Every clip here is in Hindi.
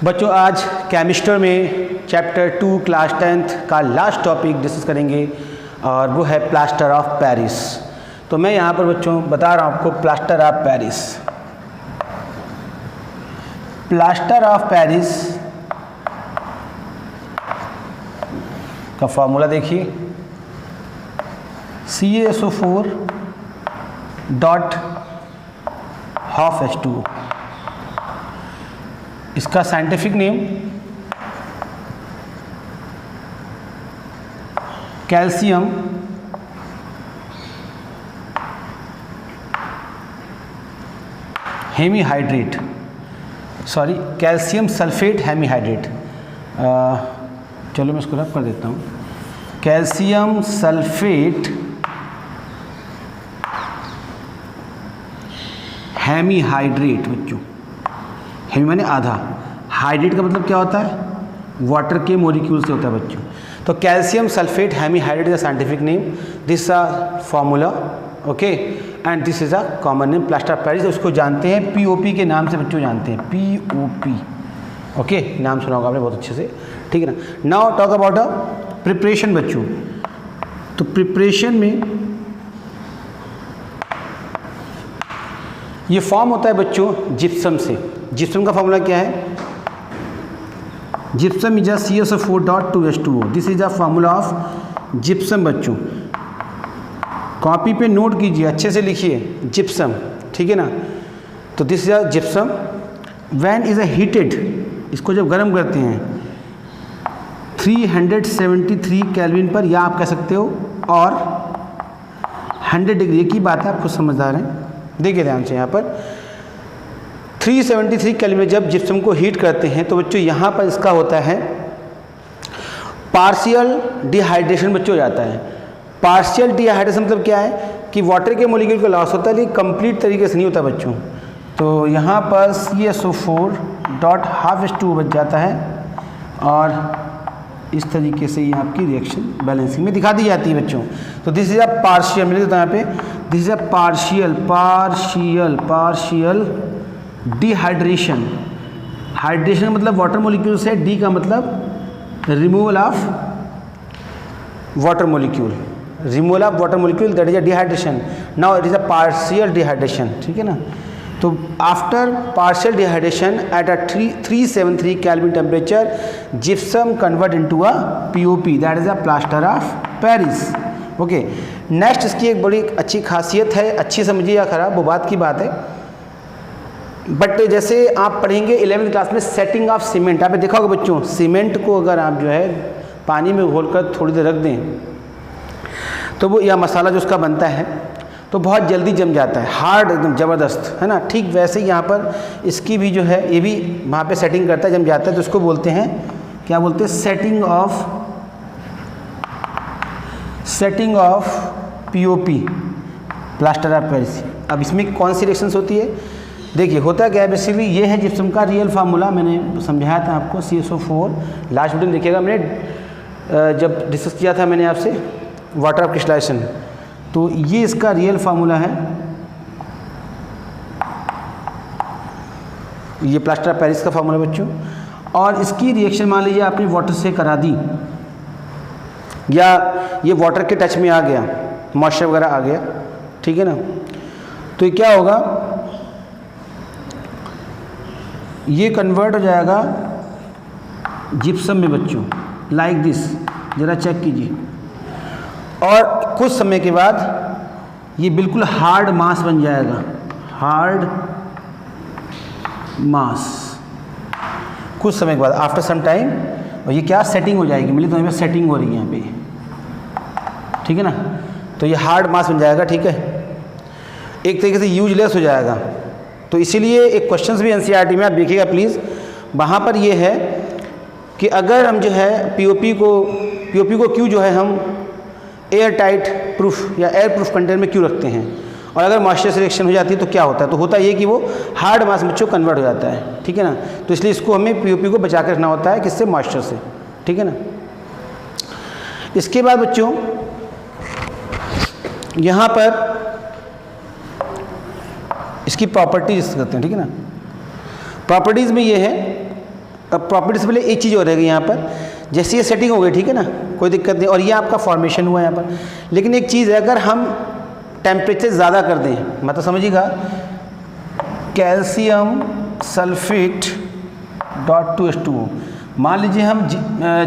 बच्चों आज केमिस्ट्री में चैप्टर 2 क्लास 10th का लास्ट टॉपिक डिस्कस करेंगे और वो है प्लास्टर ऑफ पेरिस। तो मैं यहाँ पर बच्चों बता रहा हूँ आपको plaster of Paris. Plaster of Paris का फॉर्मूला देखिए, CaSO4 डॉट हाफ H2O। इसका scientific name calcium hemihydrate, sorry calcium sulphate hemihydrate. चलो मैं इसको रब कर देता हूँ, कैल्शियम सल्फेट हेमीहाइड्रेट। बच्चों हेमी माने आधा, हाइड्रेट का मतलब क्या होता है, वाटर के मॉलिक्यूल से होता है बच्चों। तो calcium sulphate hemihydrate is a scientific name, this is a formula, okay, and this is a common name plaster of Paris. उसको जानते हैं POP के नाम से बच्चों, जानते हैं POP, ओके, नाम सुना होगा आपने बहुत अच्छे से, ठीक है ना। Now talk about a preparation बच्चों। तो प्रिपरेशन में ये फॉर्म होता है बच्चों जिप्सम से। जिप्सम का फॉर्मूला क्या है, gypsum is a CaSO4 dot 2H2O। This is a formula of gypsum बच्चों। कॉपी पे नोट कीजिए, अच्छे से लिखिए जिप्सम, ठीक है ना। तो this is a gypsum when is a heated, इसको जब गर्म करते हैं 373 केल्विन पर, या आप कह सकते हो और 100 डिग्री की बात है, आप खुद समझदार हैं। देखिए ध्यान से, यहाँ पर 373 केल्विन में जब जिप्सम को हीट करते हैं तो बच्चों यहाँ पर इसका होता है पार्शियल डिहाइड्रेशन बच्चों हो जाता है। पार्शियल डिहाइड्रेशन मतलब क्या है कि वाटर के मॉलिक्यूल का लॉस होता है, लेकिन कंप्लीट तरीके से नहीं होता बच्चों। तो यहाँ पर CaSO4 डॉट हाफ H2O बच जाता है और इस तरीके से ये आपकी रिएक्शन बैलेंसिंग में दिखा दी जाती है बच्चों। तो दिस इज अ पार्शियल, मिल जाता है यहाँ पे, this is a partial dehydration. Hydration का मतलब वाटर मॉलिक्यूल से, डी का मतलब removal of water molecule, removal of water molecule, that is a dehydration. Now it is a partial dehydration, ठीक है ना। तो after partial dehydration at a 373 kelvin temperature gypsum convert into a POP, that is a plaster of Paris, okay. Next इसकी एक बड़ी अच्छी खासियत है, अच्छी समझिए या खराब वो बात की बात है, बट जैसे आप पढ़ेंगे 11वीं क्लास में सेटिंग ऑफ सीमेंट, आपने देखा होगा बच्चों, सीमेंट को अगर आप जो है पानी में घोलकर थोड़ी देर रख दें तो वो, या मसाला जो उसका बनता है तो बहुत जल्दी जम जाता है, हार्ड एकदम ज़बरदस्त, है ना। ठीक वैसे ही यहाँ पर इसकी भी जो है, ये भी वहाँ पे सेटिंग करता है, जम जाता है, तो इसको बोलते हैं, क्या बोलते हैं, setting of POP, plaster of Paris. अब इसमें कौन सी रिएक्शंस होती है, देखिए होता क्या है बेसिकली, ये है जिप्सम का रियल फार्मूला, मैंने समझाया था आपको, CaSO4, लास्ट वीडियो में देखिएगा, मैंने जब डिस्कस किया था मैंने आपसे वाटर ऑफ क्रिस्टलाइजेशन, तो ये इसका रियल फार्मूला है, ये प्लास्टर ऑफ पेरिस का फार्मूला बच्चों। और इसकी रिएक्शन मान लीजिए आपने वाटर से करा दी, या ये वाटर के टच में आ गया, मॉइस्चर वगैरह आ गया, ठीक है ना, तो ये क्या होगा, ये कन्वर्ट हो जाएगा जिप्सम में बच्चों, लाइक दिस, ज़रा चेक कीजिए, और कुछ समय के बाद ये बिल्कुल हार्ड मास बन जाएगा, हार्ड मास कुछ समय के बाद, आफ्टर सम टाइम, और ये क्या सेटिंग हो जाएगी, मिली तो यहाँ पे सेटिंग हो रही है यहाँ पे, ठीक है ना। तो ये हार्ड मास बन जाएगा, ठीक है, एक तरीके से यूजलेस हो जाएगा। तो इसीलिए एक क्वेश्चंस भी NCERT में आप देखिएगा प्लीज़, वहाँ पर ये है कि अगर हम जो है POP को क्यों जो है हम एयर टाइट प्रूफ या एयर प्रूफ कंटेनर में क्यों रखते हैं, और अगर मॉइस्चर से रिएक्शन हो जाती है तो क्या होता है, तो होता ये कि वो हार्ड मास बच्चों कन्वर्ट हो जाता है, ठीक है ना। तो इसलिए इसको हमें POP को बचा कर रखना होता है, किससे, मॉइस्चर से, ठीक है ना। इसके बाद बच्चों यहाँ पर इसकी प्रॉपर्टीज करते हैं, ठीक है ना। प्रॉपर्टीज़ में ये है अब प्रॉपर्टीज पहले एक चीज़ हो रहेगी यहाँ पर, जैसे ये सेटिंग हो गई, ठीक है ना, कोई दिक्कत नहीं, और ये आपका फॉर्मेशन हुआ यहाँ पर। लेकिन एक चीज़ है, अगर हम टेम्परेचर ज़्यादा कर दें, मतलब समझिएगा, कैल्शियम सल्फेट .2H2O, मान लीजिए हम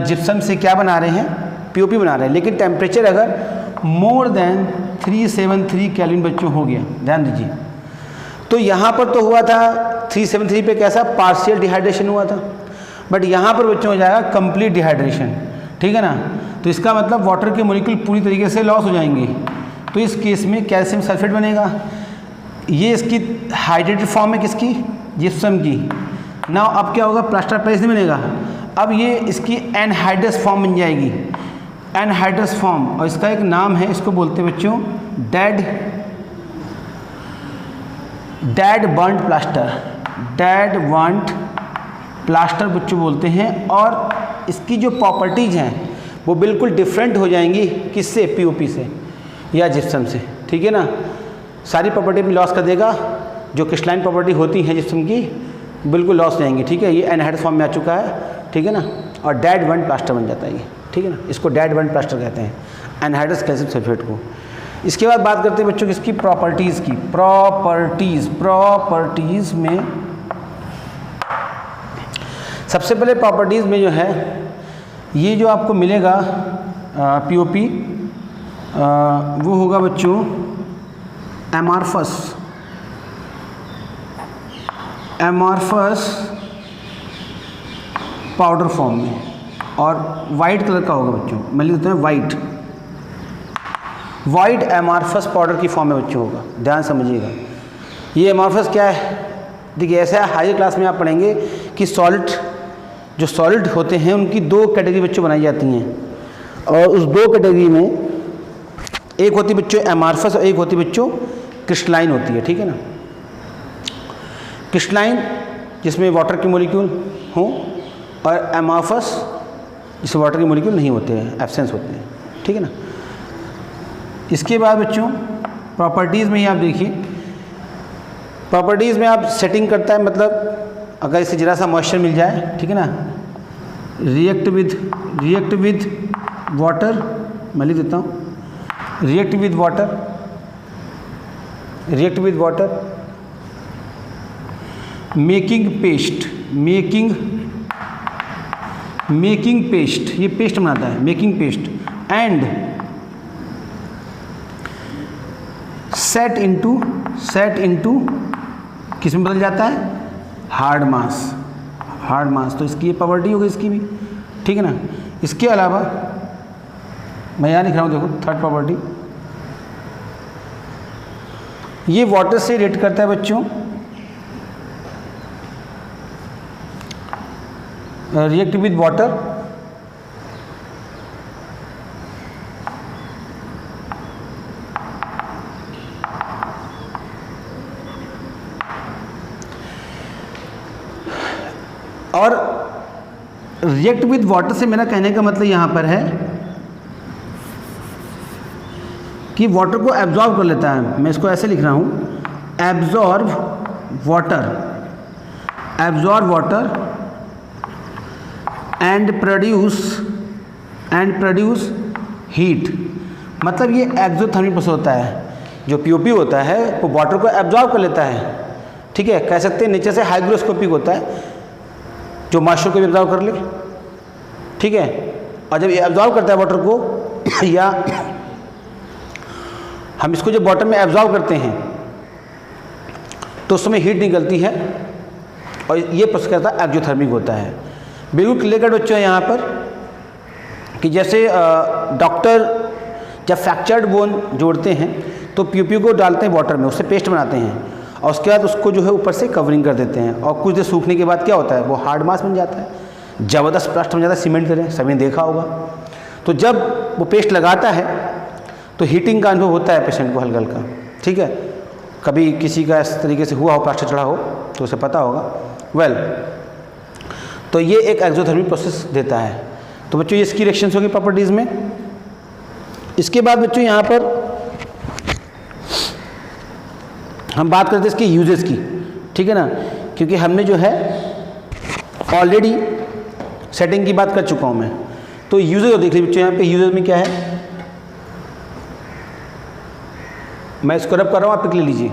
जिप्सम से क्या बना रहे हैं, POP बना रहे हैं, लेकिन टेम्परेचर अगर मोर देन 373 केल्विन बच्चों हो गया, ध्यान दीजिए, तो यहाँ पर तो हुआ था 373 पे कैसा पार्शियल डिहाइड्रेशन हुआ था, बट यहाँ पर बच्चों हो जाएगा कंप्लीट डिहाइड्रेशन, ठीक है ना। तो इसका मतलब वाटर के मॉलिक्यूल पूरी तरीके से लॉस हो जाएंगे। तो इस केस में कैल्शियम सल्फेट बनेगा, ये इसकी हाइड्रेटेड फॉर्म है किसकी, जिप्सम की। ना अब क्या होगा, प्लास्टर पेरिस नहीं बनेगा, अब ये इसकी एनहाइड्रस फॉर्म बन जाएगी, एनहाइड्रस फॉर्म, और इसका एक नाम है, इसको बोलते हैं बच्चों dead burnt plaster, dead burnt plaster बच्चों बोलते हैं। और इसकी जो प्रॉपर्टीज़ हैं वो बिल्कुल डिफरेंट हो जाएंगी, किससे, POP से या जिप्सम से, ठीक है ना। सारी प्रॉपर्टी में लॉस कर देगा, जो क्रिस्टलाइन प्रॉपर्टी होती है जिप्सम की बिल्कुल लॉस जाएंगी, ठीक है। ये एनहाइड्रस फॉर्म में आ चुका है, ठीक है ना, और डेड बर्न्ट प्लास्टर बन जाता है ये, ठीक है ना, इसको डेड बर्न्ट प्लास्टर कहते हैं, एनहाइड्रस कैल्शियम सल्फेट को। इसके बाद बात करते हैं बच्चों किसकी, प्रॉपर्टीज़ की। प्रॉपर्टीज़ में सबसे पहले प्रॉपर्टीज़ में जो है, ये जो आपको मिलेगा POP, वो होगा बच्चों एमॉर्फस पाउडर फॉर्म में, और वाइट कलर का होगा बच्चों, मैं लिख देता हूँ वाइट एमॉर्फस पाउडर की फॉर्म में बच्चों होगा, ध्यान समझिएगा। ये एमॉर्फस क्या है, देखिए ऐसा है, हायर क्लास में आप पढ़ेंगे कि जो सॉलिड होते हैं उनकी दो कैटेगरी बच्चों बनाई जाती हैं, और उस दो कैटेगरी में एक होती बच्चों एमॉर्फस और एक होती बच्चों क्रिस्टलाइन होती है, ठीक है ना। क्रिस्टलाइन जिसमें वाटर के मॉलिक्यूल हों, और एमॉर्फस जिसमें वाटर के मॉलिक्यूल नहीं होते हैं, एब्सेंस होते हैं, ठीक है ना। इसके बाद बच्चों प्रॉपर्टीज़ में ही आप देखिए, प्रॉपर्टीज़ में आप सेटिंग करता है, मतलब अगर इसे जरा सा मॉइस्चर मिल जाए, ठीक है ना, रिएक्ट विद वाटर, मैं लिख देता हूँ react with water, making paste, ये पेस्ट बनाता है, making paste, and set into किस में बदल जाता है, हार्ड मास। तो इसकी ये प्रॉपर्टी होगी इसकी भी, ठीक है ना। इसके अलावा मैं यहाँ लिख रहा हूँ, देखो थर्ड प्रॉपर्टी, ये वाटर से रिएक्ट करता है बच्चों, रिएक्ट विद वाटर, और रिएक्ट विद वाटर से मेरा कहने का मतलब यहाँ पर है कि वाटर को एब्जॉर्ब कर लेता है। मैं इसको ऐसे लिख रहा हूँ, absorb water and produce heat. मतलब ये एक्सोथर्मिक प्रोसेस होता है, जो POP होता है वो वाटर को एब्जॉर्ब कर लेता है, ठीक है, कह सकते हैं नीचे से हाइग्रोस्कोपिक होता है, जो मॉइस्चर को भी एब्जॉर्ब कर ले, ठीक है। और जब ये एब्जॉर्ब करता है वाटर को, या हम इसको जब वाटर में एब्जॉर्ब करते हैं तो उस समय हीट निकलती है, और ये प्रोसेस कहता है एक्सोथर्मिक होता है। बिल्कुल क्लियर कट बच्चों यहाँ पर कि जैसे डॉक्टर जब फ्रैक्चर्ड बोन जोड़ते हैं तो POP को डालते हैं वाटर में, उससे पेस्ट बनाते हैं, और उसके बाद उसको जो है ऊपर से कवरिंग कर देते हैं, और कुछ देर सूखने के बाद क्या होता है, वो हार्ड मास बन जाता है, ज़बरदस्त प्लास्ट बन जाता है, सीमेंट करें, सभी ने देखा होगा। तो जब वो पेस्ट लगाता है तो हीटिंग का अनुभव होता है पेशेंट को हल्का हल्का, ठीक है। कभी किसी का इस तरीके से हुआ हो, प्लास्टर चढ़ा हो, तो उसे पता होगा। तो ये एक एक्सोथर्मिक प्रोसेस देता है। तो बच्चों ये इसकी रिएक्शंस होगी प्रॉपर्टीज़ में। इसके बाद बच्चों यहाँ पर हम बात करते हैं इसके यूजेस की, ठीक है ना, क्योंकि हमने जो है ऑलरेडी सेटिंग की बात कर चुका हूँ मैं। तो यूजेज देख लीजिए बच्चों, यहाँ पे यूजेज में क्या है, मैं इसको रब कर रहा हूँ, आप पिक ले लीजिए,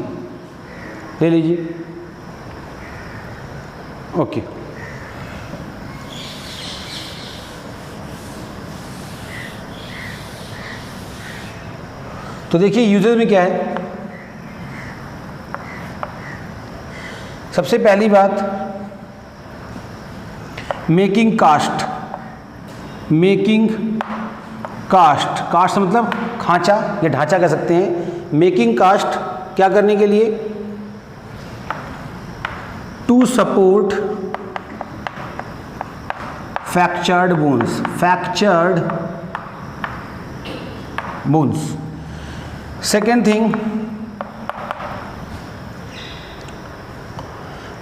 ले लीजिए। ओके, तो देखिए यूजेज में क्या है। सबसे पहली बात, making cast. Making cast, cast मतलब खांचा या ढांचा कह सकते हैं। मेकिंग कास्ट क्या करने के लिए, to support fractured bones, fractured bones. Second thing,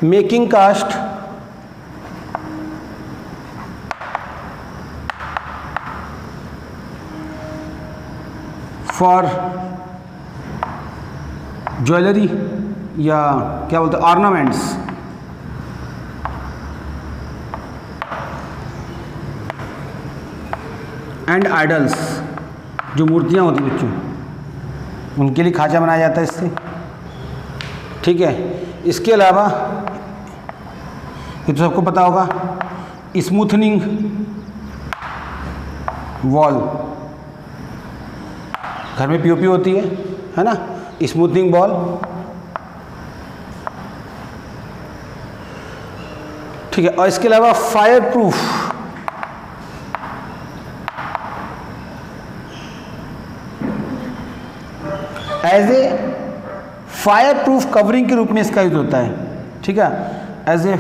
making cast for jewellery या क्या बोलते हैं ऑर्नामेंट्स, एंड आइडल्स, जो मूर्तियाँ होती हैं बच्चों, उनके लिए खांचा बनाया जाता है इससे। ठीक है, इसके अलावा ये तो सबको पता होगा, स्मूथनिंग वॉल, घर में पीओपी होती है ना, स्मूथनिंग वॉल। ठीक है, और इसके अलावा fireproof, as a fireproof covering के रूप में इसका यूज होता है। ठीक है, एज ए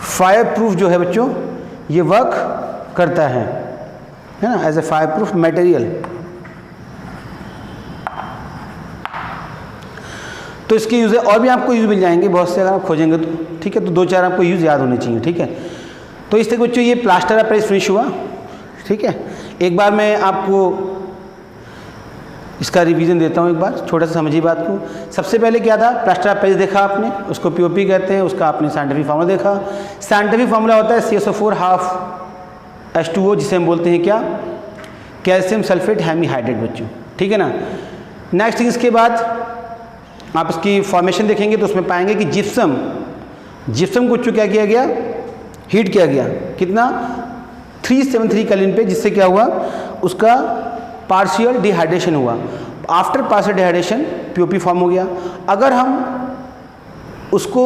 फायर प्रूफ जो है बच्चों ये वर्क करता है ना, as a fireproof material. तो इसके यूज और भी आपको यूज मिल जाएंगे बहुत से, अगर आप खोजेंगे तो। ठीक है, तो दो चार आपको यूज याद होने चाहिए। ठीक है, तो इस तक बच्चों ये प्लास्टर ऑफ पेरिस फिनिश हुआ। ठीक है, एक बार मैं आपको इसका रिवीजन देता हूँ, एक बार छोटा सा समझिए बात को। सबसे पहले क्या था, प्लास्टर ऑफ पेरिस देखा आपने, उसको पीओपी कहते हैं, उसका आपने साइंटिफिक फार्मूला देखा। साइंटिफिक फार्मूला होता है CSO4 हाफ H2O, जिसे हम बोलते हैं क्या, कैल्शियम सल्फेट हेमीहाइड्रेट बच्चों। ठीक है ना। नेक्स्ट थिंग, इसके बाद आप इसकी फॉर्मेशन देखेंगे तो उसमें पाएंगे कि जिप्सम, जिप्सम को क्या किया गया, हीट किया गया, कितना 373 केल्विन पे, जिससे क्या हुआ, उसका पार्शियल डिहाइड्रेशन हुआ। After partial dehydration POP form हो गया। अगर हम उसको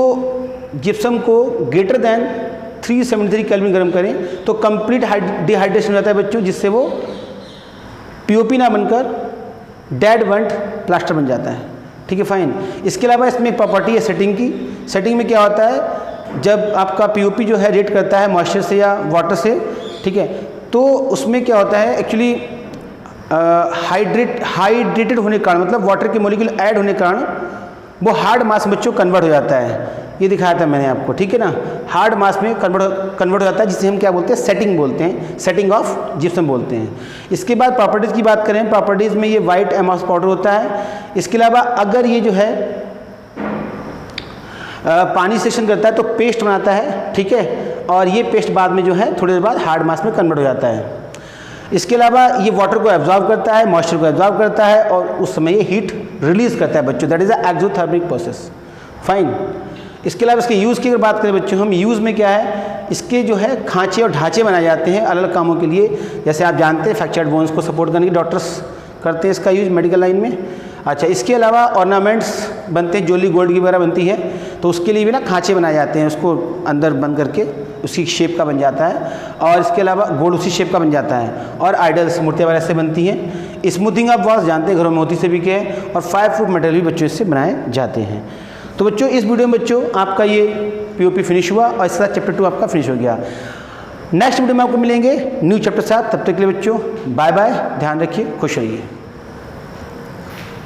जिप्सम को ग्रेटर देन 373 केल्विन गर्म करें तो कंप्लीट डिहाइड्रेशन हो जाता है बच्चों, जिससे वो पीओपी ना बनकर डेड बंट प्लास्टर बन जाता है। ठीक है, फाइन। इसके अलावा इसमें एक प्रॉपर्टी है सेटिंग की। सेटिंग में क्या होता है, जब आपका पीओपी जो है रिएक्ट करता है मॉइस्चर से या वाटर से, ठीक है, तो उसमें क्या होता है एक्चुअली हाइड्रेटेड होने के कारण, मतलब वाटर के मॉलिक्यूल ऐड होने के कारण वो हार्ड मास में बच्चों कन्वर्ट हो जाता है। ये दिखाया था मैंने आपको। ठीक है ना, हार्ड मास में कन्वर्ट हो जाता है, जिसे हम क्या बोलते हैं, सेटिंग बोलते हैं, सेटिंग ऑफ जिप्सम बोलते हैं। इसके बाद प्रॉपर्टीज़ की बात करें, प्रॉपर्टीज़ में ये वाइट एमॉस पाउडर होता है। इसके अलावा अगर ये जो है पानी सेक्शन करता है तो पेस्ट बनाता है। ठीक है, और ये पेस्ट बाद में जो है थोड़ी देर बाद हार्ड मास में कन्वर्ट हो जाता है। इसके अलावा ये वाटर को एब्जॉर्ब करता है, मॉइस्चर को एब्जॉर्ब करता है, और उस समय ये हीट रिलीज करता है बच्चों, that is a exothermic process. Fine. इसके अलावा इसके यूज़ की अगर बात करें बच्चों, हम यूज़ में क्या है, इसके जो है खांचे और ढांचे बनाए जाते हैं अलग अलग कामों के लिए। जैसे आप जानते हैं फ्रैक्चर्ड बोन्स को सपोर्ट करने के डॉक्टर्स करते हैं इसका यूज़ मेडिकल लाइन में। अच्छा, इसके अलावा ऑर्नामेंट्स बनते हैं, ज्वेलरी गोल्ड की वगैरह बनती है, तो उसके लिए भी ना खांचे बनाए जाते हैं, उसको अंदर बंद करके उसी शेप का बन जाता है, और इसके अलावा गोल्ड उसी शेप का बन जाता है। और आइडल्स मूर्तियाँ वगैरह से बनती हैं। स्मूथिंग ऑफ वॉल्स जानते हैं, घरों में मोती से भी के, और फायर प्रूफ मटेरियल भी बच्चों इससे बनाए जाते हैं। तो बच्चों इस वीडियो में बच्चों आपका ये पीओपी फिनिश हुआ, और इसके साथ चैप्टर 2 आपका फिनिश हो गया। नेक्स्ट वीडियो में आपको मिलेंगे न्यू चैप्टर साथ। तब तक के लिए बच्चों बाय बाय, ध्यान रखिए, खुश रहिए।